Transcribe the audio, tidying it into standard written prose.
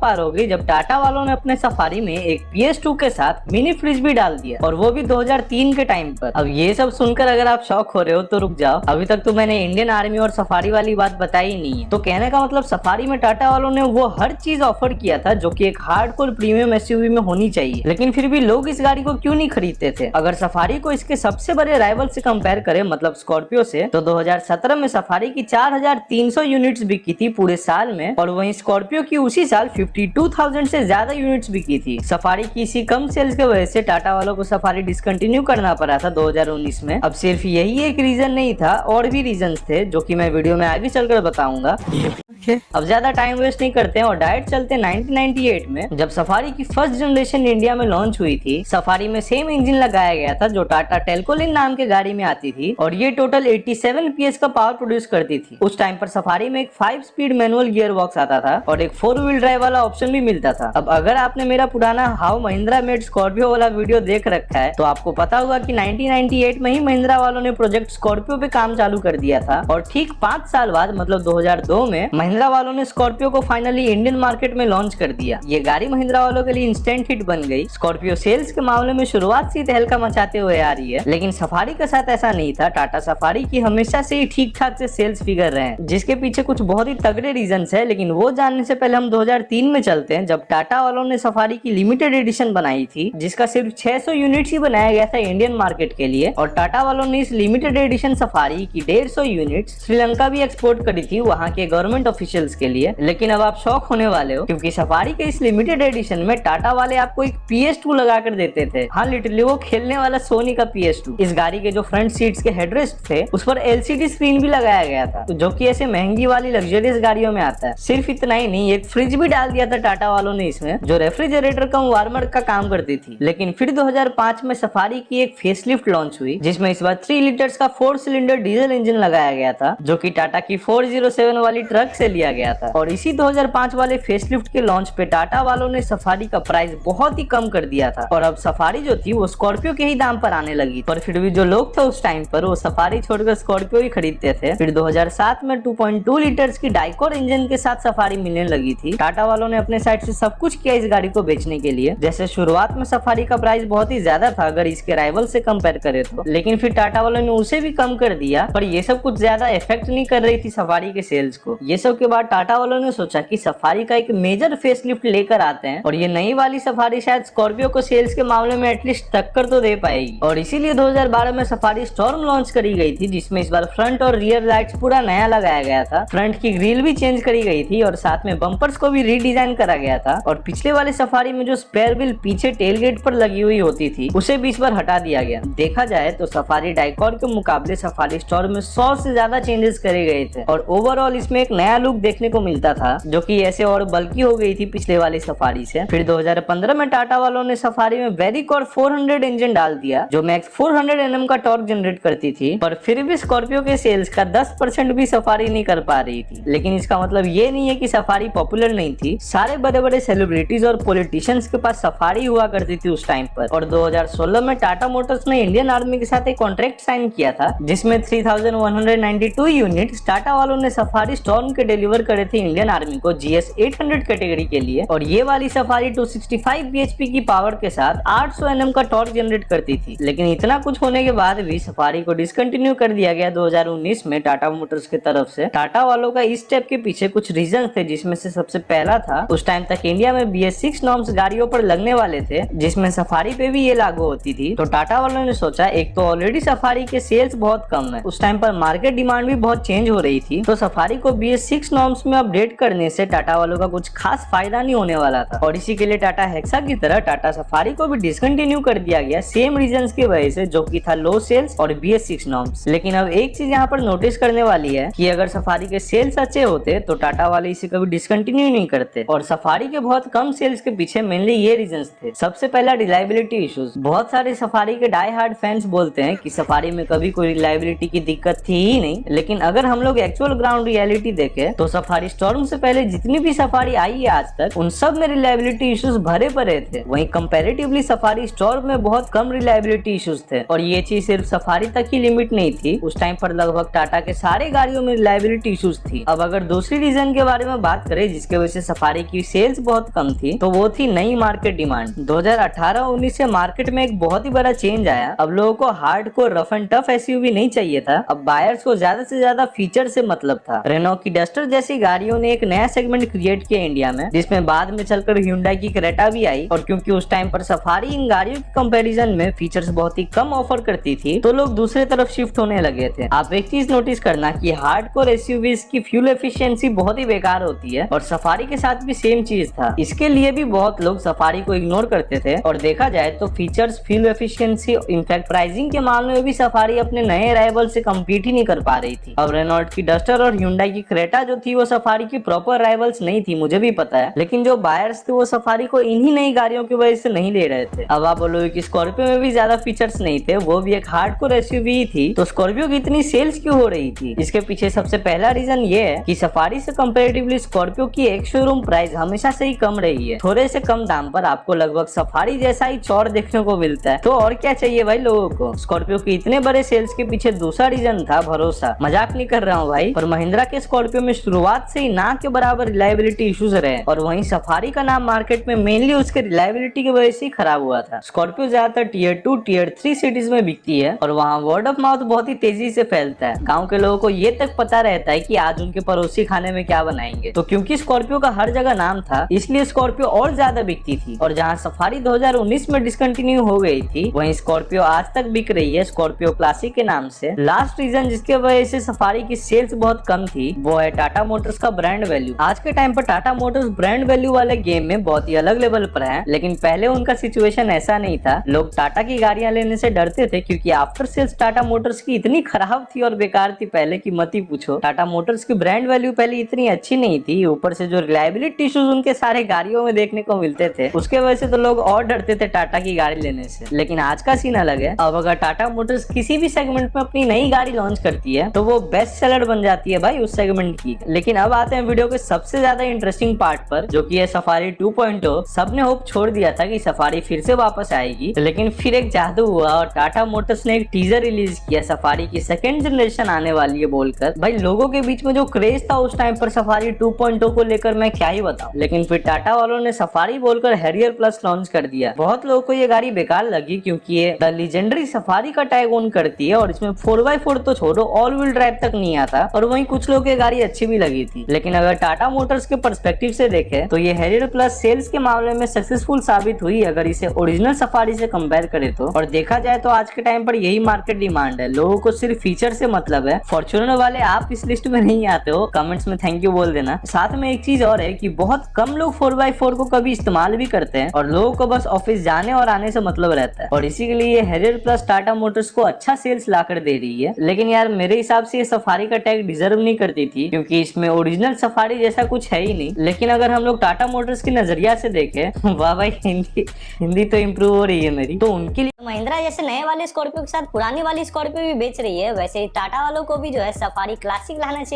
पार हो गई जब टाटा वालों ने अपने सफारी में एक PS2 के साथ मिनी फ्रिज भी डाल दिया, और वो भी 2003 के टाइम पर। अब ये सब सुनकर अगर आप शॉक हो रहे हो तो रुक जाओ, अभी तक तो मैंने इंडियन आर्मी और सफारी वाली बात बताई ही नहीं है। तो कहने का मतलब सफारी में टाटा वालों ने वो हर चीज ऑफर किया था जो कि एक हार्डकोर प्रीमियम एसयूवी में होनी चाहिए, लेकिन फिर भी लोग इस गाड़ी को क्यों नहीं खरीदते थे। अगर सफारी को इसके सबसे बड़े राइवल से कंपेयर करें, मतलब स्कॉर्पियो से, तो 2017 में सफारी की 4300 यूनिट्स बिकी थी पूरे साल में, और वहीं स्कॉर्पियो की उसी साल 52,000 से ज्यादा यूनिट्स बिकी थी। सफारी की इसी कम सेल्स की वजह से टाटा वालों को सफारी डिसकंटिन्यू करना पड़ा था 2019 में। अब सिर्फ यही एक रीजन नहीं था, और भी रीजंस थे जो कि मैं वीडियो में आगे चलकर बताऊंगा। अब ज्यादा टाइम वेस्ट नहीं करते हैं और डायरेक्ट चलते 1998 में, जब सफारी की फर्स्ट जनरेशन इंडिया में लॉन्च हुई थी। सफारी में सेम इंजन लगाया गया था जो टाटा टेल्कोलिन नाम के गाड़ी में आती थी, और ये टोटल 87 PS का पावर प्रोड्यूस करती थी। उस टाइम पर सफारी में एक 5 स्पीड मैनुअल गियर बॉक्स आता था और एक 4 व्हील ड्राइव वाला ऑप्शन भी मिलता था। अब अगर आपने मेरा पुराना हाउ महिंद्रा मेड स्कॉर्पियो वाला वीडियो देख रखा है तो आपको पता होगा कि 1998 में ही महिंद्रा वालों ने प्रोजेक्ट स्कॉर्पियो पे काम चालू कर दिया था, और ठीक 5 साल बाद मतलब 2002 में महिंद्रा वालों ने स्कॉर्पियो को फाइनली इंडियन मार्केट में लॉन्च कर दिया। ये गाड़ी महिंद्रा वालों के लिए इंस्टेंट हिट बन गई। स्कॉर्पियो सेल्स के मामले में शुरुआत से तहलका मचाते हुए आ रही है, लेकिन सफारी के साथ ऐसा नहीं था। टाटा सफारी की हमेशा से ही ठीक ठाक से सेल्स फिगर रहे हैं, जिसके पीछे कुछ बहुत ही तगड़े रीजंस है, लेकिन वो जानने से पहले हम 2003 में चलते हैं, जब टाटा वालों ने सफारी की लिमिटेड एडिशन बनाई थी, जिसका सिर्फ 600 यूनिट्स ही बनाया गया था इंडियन मार्केट के लिए। और टाटा वालों ने इस लिमिटेड एडिशन सफारी की 150 यूनिट्स श्रीलंका भी एक्सपोर्ट करी थी वहाँ के गवर्नमेंट ऑफिशियल्स के लिए। लेकिन अब आप शॉक होने वाले हो, क्योंकि सफारी के इस लिमिटेड एडिशन में टाटा वाले आपको एक PS2 लगा कर देते थे। हाँ, लिटरली वो खेलने वाला सोनी का PS2। इस गाड़ी के जो फ्रंट सीट्स के हेडरेस्ट थे उस पर LCD स्क्रीन भी लगाया गया था, जो कि ऐसे महंगी वाली लग्जरियस गाड़ियों में आता है। सिर्फ इतना ही नहीं, एक फ्रिज भी डाल दिया था टाटा वालों ने इसमें, जो रेफ्रिजरेटर कम वार्मर का काम करती थी। लेकिन फिर 2005 में सफारी की एक फेसलिफ्ट लॉन्च हुई, जिसमें इस बार 3 लीटर्स का 4 सिलेंडर डीजल इंजन लगाया गया था, जो कि टाटा की 407 वाली ट्रक से लिया गया था। और इसी 2005 वाले फेसलिफ्ट के लॉन्च पे टाटा वालों ने सफारी का प्राइस बहुत ही कम कर दिया था, और अब सफारी जो थी वो स्कॉर्पियो के ही दाम पर आने लगी। पर फिर भी जो लोग थे उस टाइम पर वो सफारी छोड़कर स्कॉर्पियो ही खरीदते थे। फिर 2007 में 2.2 लीटर्स की डाइकोर इंजन के साथ सफारी मिलने लगी थी। टाटा वालों ने अपने साइड से सब कुछ किया इस गाड़ी को बेचने के लिए। जैसे शुरुआत में सफारी का प्राइस बहुत ही ज्यादा था अगर इसके राइवल से कंपेयर करें तो, लेकिन फिर टाटा वालों ने उसे भी कम कर दिया। पर ये सब कुछ ज्यादा इफेक्ट नहीं कर रही थी सफारी के सेल्स को। ये सब के बाद टाटा वालों ने सोचा कि सफारी का एक मेजर फेसलिफ्ट लेकर आते हैं, और ये नई वाली सफारी शायद स्कॉर्पियो को सेल्स के मामले में एटलीस्ट टक्कर तो दे पाएगी। और इसीलिए 2012 में सफारी स्टॉर्म लॉन्च करी गई थी, जिसमें इस बार फ्रंट और रियर लाइट्स पूरा नया लगाया गया था। फ्रंट की ग्रिल भी चेंज करी गई थी और साथ में बम्पर्स को भी रीडिजाइन करा गया था। और पिछले वाले सफारी में जो स्पेयर व्हील पीछे टेलगेट पर लगी हुई होती थी उसे भी इस बार हटा दिया गया। देखा जाए तो सफारी डाइकॉर के मुकाबले सफारी स्टॉर्म में 100 से ज्यादा चेंजेस करे गए थे, और ओवरऑल इसमें एक नया लुक देखने को मिलता था, जो कि ऐसे और बल्कि हो गई थी पिछले वाली सफारी से। फिर 2015 में टाटा वालों ने सफारी में वेरिकोर 400 इंजन डाल दिया, जो मैक्स 400 Nm का टॉर्क जनरेट करती थी। पर फिर भी स्कॉर्पियो के सेल्स का 10% भी सफारी नहीं कर पा रही थी। लेकिन इसका मतलब ये नहीं है कि सफारी पॉपुलर नहीं थी। सारे बड़े बड़े सेलिब्रिटीज और पॉलिटिशियंस के पास सफारी हुआ करती थी उस टाइम पर। और 2016 में टाटा मोटर्स ने इंडियन आर्मी के साथ एक कॉन्ट्रैक्ट साइन किया था, जिसमें 3192 यूनिट टाटा वालों ने सफारी स्टॉर्म के डिलीवर करे थे इंडियन आर्मी को GS 800 कैटेगरी के लिए। और ये वाली सफारी 265 bhp की पावर के साथ 800 Nm का टॉर्क जनरेट करती थी। लेकिन इतना कुछ होने के बाद भी सफारी को डिसकंटिन्यू कर दिया गया 2019 में टाटा मोटर्स की तरफ से। टाटा वालों का इस स्टेप के पीछे कुछ रीजन थे, जिसमें से सबसे पहला था उस टाइम तक इंडिया में BS6 नॉर्म्स गाड़ियों पर लगने वाले थे, जिसमें सफारी पे भी ये लागू होती थी। तो टाटा वालों ने सोचा एक तो ऑलरेडी सफारी के सेल्स बहुत कम है, उस टाइम पर मार्केट डिमांड भी बहुत चेंज हो रही थी, तो सफारी को BS6 नॉर्म्स में अपडेट करने से टाटा वालों का कुछ खास फायदा नहीं होने वाला था। और इसी के लिए टाटा हेक्सा की तरह टाटा सफारी को भी डिसकंटिन्यू कर दिया गया सेम रीजंस की वजह से, जो कि था लो सेल्स और BS6 नॉर्म्स। लेकिन अब एक चीज यहाँ पर नोटिस करने वाली है कि अगर सफारी के सेल्स अच्छे होते तो टाटा वाले इसे कभी डिसकंटिन्यू नहीं करते। और सफारी के बहुत कम सेल्स के पीछे मेनली ये रीजंस थे। सबसे पहला रिलायबिलिटी इश्यूज। बहुत सारे सफारी के डाई हार्ड फैंस बोलते हैं कि सफारी में कभी कोई रिलायबिलिटी की दिक्कत थी ही नहीं, लेकिन अगर हम लोग एक्चुअल ग्राउंड रियलिटी देखें तो सफारी स्टॉर्म से पहले जितनी भी सफारी आई है आज तक, उन सब में रिलायबिलिटी इश्यूज भरे पड़े थे। वहीं कंपैरेटिवली सफारी स्टॉर्म में बहुत कम रिलायबिलिटी इश्यूज थे। और ये चीज सिर्फ सफारी तक की लिमिट नहीं थी, उस टाइम पर लगभग टाटा के सारे गाड़ियों में रिलायबिलिटी इश्यूज थी। अब अगर दूसरी रीजन के बारे में बात करें जिसके वजह से सफारी की सेल्स बहुत कम थी, तो वो थी नई मार्केट डिमांड। 2018-19 से मार्केट में एक बहुत ही बड़ा चेंज आया। अब लोगों को hard core rough and tough SUV नहीं चाहिए था, अब बायर्स को ज्यादा से ज्यादा फीचर से मतलब था। रेनो की डस्टर जैसी गाड़ियों ने एक नया सेगमेंट क्रिएट किया इंडिया में, जिसमें बाद में चलकर Hyundai की क्रेटा भी आई। और क्योंकि उस टाइम पर सफारी इन गाड़ियों के कंपैरिजन में फीचर्स बहुत ही कम ऑफर करती थी, तो लोग दूसरे तरफ शिफ्ट होने लगे थे। आप एक चीज नोटिस करना कि हार्ड कोर एसयूवीज की फ्यूल एफिशिएंसी बहुत ही बेकार होती है, और सफारी के साथ भी सेम चीज था। इसके लिए भी बहुत लोग सफारी को इग्नोर करते थे। और देखा जाए तो features, fuel efficiency, in fact pricing के मामले में भी सफारी अपने नए राइवल से कम्पीट ही नहीं कर पा रही थी। अब रेनॉल्ट की डस्टर और Hyundai की क्रेटा जो थी वो सफारी की प्रॉपर राइवल्स नहीं थी, मुझे भी पता है, लेकिन जो बायर्स थे वो सफारी को इन्हीं नई गाड़ियों की वजह से नहीं ले रहे थे। अब आप बोलोगे कि स्कॉर्पियो में भी ज्यादा फीचर्स नहीं थे, वो भी एक हार्डकोर एसयूवी ही थी, तो स्कॉर्पियो की इतनी सेल्स क्यों हो रही थी? इसके पीछे सबसे पहला रीजन ये है कि सफारी से कंपैरेटिवली स्कॉर्पियो की एक शोरूम प्राइस हमेशा से ही कम रही है। थोड़े से कम दाम पर आपको लगभग सफारी जैसा ही चौड़ देखने को मिलता है, तो और क्या चाहिए भाई लोगों को? स्कॉर्पियो के इतने बड़े सेल्स के पीछे दूसरा रीजन था भरोसा। मजाक नहीं कर रहा हूँ भाई, पर महिंद्रा के स्कॉर्पियो में शुरुआत से ही ना के बराबर रिलायबिलिटी इश्यूज रहे, और वहीं सफारी का नाम मार्केट में मेनली उसके रिलायबिलिटी की वजह से ही खराब हुआ था। स्कॉर्पियो ज्यादातर टियर 2, टियर 3 सिटीज में बिकती है, और वहाँ वर्ड ऑफ माउथ बहुत ही तेजी से फैलता है। गाँव के लोगों को ये तक पता रहता है कि आज उनके पड़ोसी खाने में क्या बनाएंगे। तो क्योंकि स्कॉर्पियो का हर जगह नाम था, इसलिए स्कॉर्पियो और ज्यादा बिकती थी। और जहाँ सफारी 2019 में डिसकंटिन्यू हो गई थी, वहीं स्कॉर्पियो आज तक बिक रही है स्कॉर्पियो क्लासिक के नाम से। लास्ट रीजन जिसके वजह से सफारी की सेल्स बहुत कम थी, वो है टाटा मोटर्स का ब्रांड वैल्यू। आज के टाइम पर टाटा मोटर्स ब्रांड वैल्यू वाले गेम में बहुत ही अलग लेवल पर है, लेकिन पहले उनका सिचुएशन ऐसा नहीं था। लोग टाटा की गाड़ियां लेने से डरते थे, क्योंकि आफ्टर सेल्स टाटा मोटर्स की इतनी खराब थी और बेकार थी पहले की मत ही पूछो। टाटा मोटर्स की ब्रांड वैल्यू पहले इतनी अच्छी नहीं थी, ऊपर से जो रिलायबिलिटी इश्यूज उनके सारे गाड़ियों में देखने को मिलते थे, उसके वजह से तो लोग और डरते थे टाटा की गाड़ी लेने से। लेकिन आज का सीन अलग है। अब अगर टाटा मोटर्स किसी भी सेगमेंट में अपनी नई गाड़ी लॉन्च करती है, तो वो बेस्ट सेलर बन जाती है भाई उस सेगमेंट की। लेकिन अब आते हैं वीडियो के सबसे ज्यादा इंटरेस्टिंग पार्ट पर, जो कि है सफारी 2.0। सबने होप छोड़ दिया था कि सफारी फिर से वापस आएगी, लेकिन फिर एक जादू हुआ और टाटा मोटर्स ने एक टीजर रिलीज किया सफारी की सेकंड जनरेशन आने वाली है बोलकर। भाई लोगों के बीच में जो क्रेज था उस टाइम पर सफारी 2.0 को लेकर मैं क्या ही बताऊं। लेकिन फिर टाटा वालों ने सफारी बोलकर हैरियर प्लस लॉन्च कर दिया। बहुत लोगों को ये गाड़ी बेकार लगी, क्योंकि ये द लीजेंडरी सफारी का टैग ऑन करती है, और इसमें 4x4 तो छोड़ो, ऑल व्हील ड्राइव तक नहीं आता। और वहीं कुछ लोगों की गाड़ी अच्छी भी लगी थी। लेकिन अगर टाटा मोटर्स के पर्सपेक्टिव से देखें, तो ये हैरियर प्लस सेल्स के मामले में सक्सेसफुल साबित हुई अगर इसे ओरिजिनल सफारी से कंपेयर करें तो। और देखा जाए तो आज के टाइम पर यही मार्केट डिमांड है, लोगों को सिर्फ फीचर से मतलब है। फॉर्च्यूनर वाले आप इस लिस्ट में नहीं आते हो, कमेंट्स में थैंक यू बोल देना। साथ में एक चीज और है कि बहुत कम लोग 4x4 को कभी इस्तेमाल भी करते हैं, और लोगों को बस ऑफिस जाने और आने से मतलब रहता है, और इसी के लिए हैरियर प्लस टाटा मोटर्स को अच्छा सेल्स लाकर दे रही है। लेकिन यार मेरे हिसाब से ये सफारी का टैग डिजर्व नहीं करती थी, क्योंकि इसमें ओरिजिनल सफारी जैसा कुछ है ही नहीं। लेकिन अगर हम लोग टाटा मोटर्स के नजरिया से देखें, वाह भाई हिंदी तो इम्प्रूव हो रही है मेरी, तो उनके लिए महिंद्रा जैसे नए वाले स्कॉर्पियो के साथ पुरानी वाली स्कॉर्पियो भी बेच रही है, वैसे टाटा वालों को भी जो है सफारी क्लासिक लाना चाहिए।